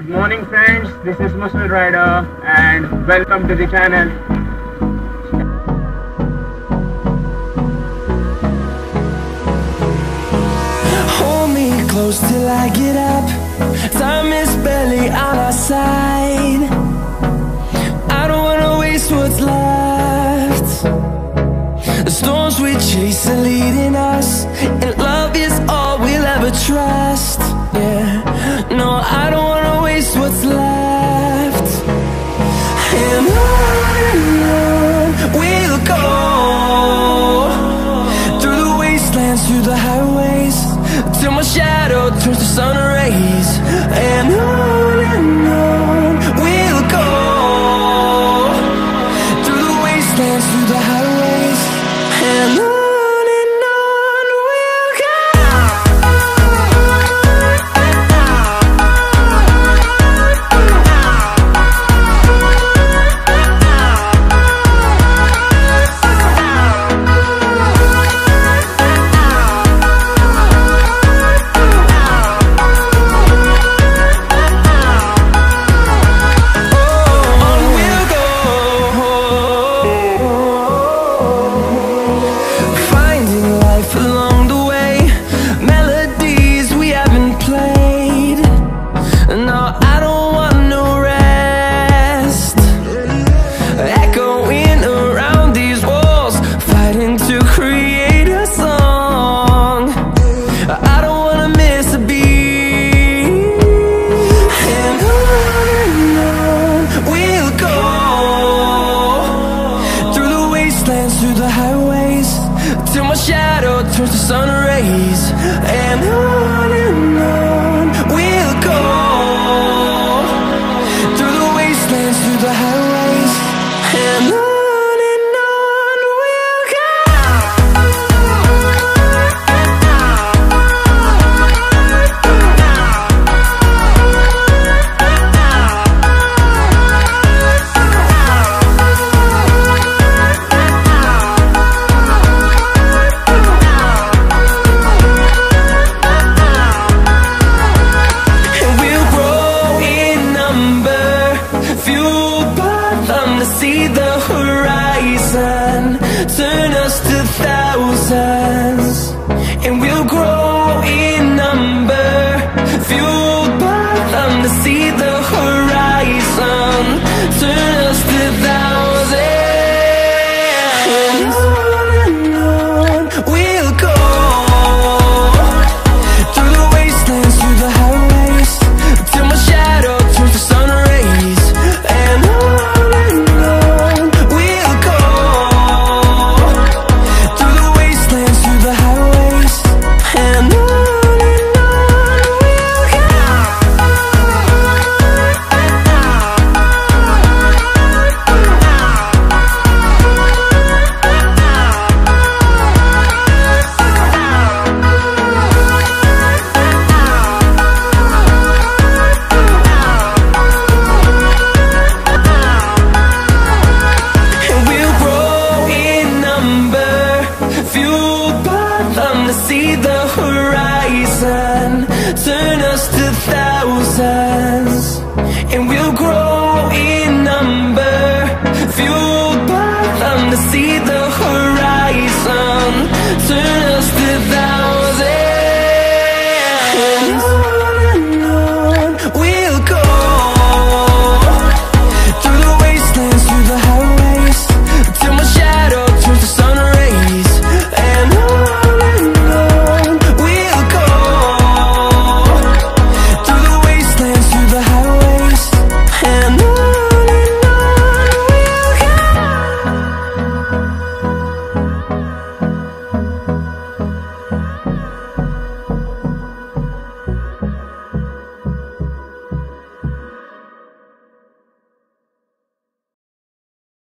Good morning friends, this is MuscledRider and welcome to the channel. Hold me close till I get up. Time is barely on our side. I don't wanna waste what's left. The storms we chase are leading us, and love is all we'll ever trust. Yeah, no, I don't wanna waste what's left. And on we'll go, through the wastelands, through the highways, till my shadow turns to sun rays. And on we'll go, through the wastelands, through the highways, and on. Through the highways, till my shadow turns to sun rays. And on we'll go, through the wastelands, through the highways, and on. See the horizon turn us to thousands, and we'll grow in number, fueled by them to see the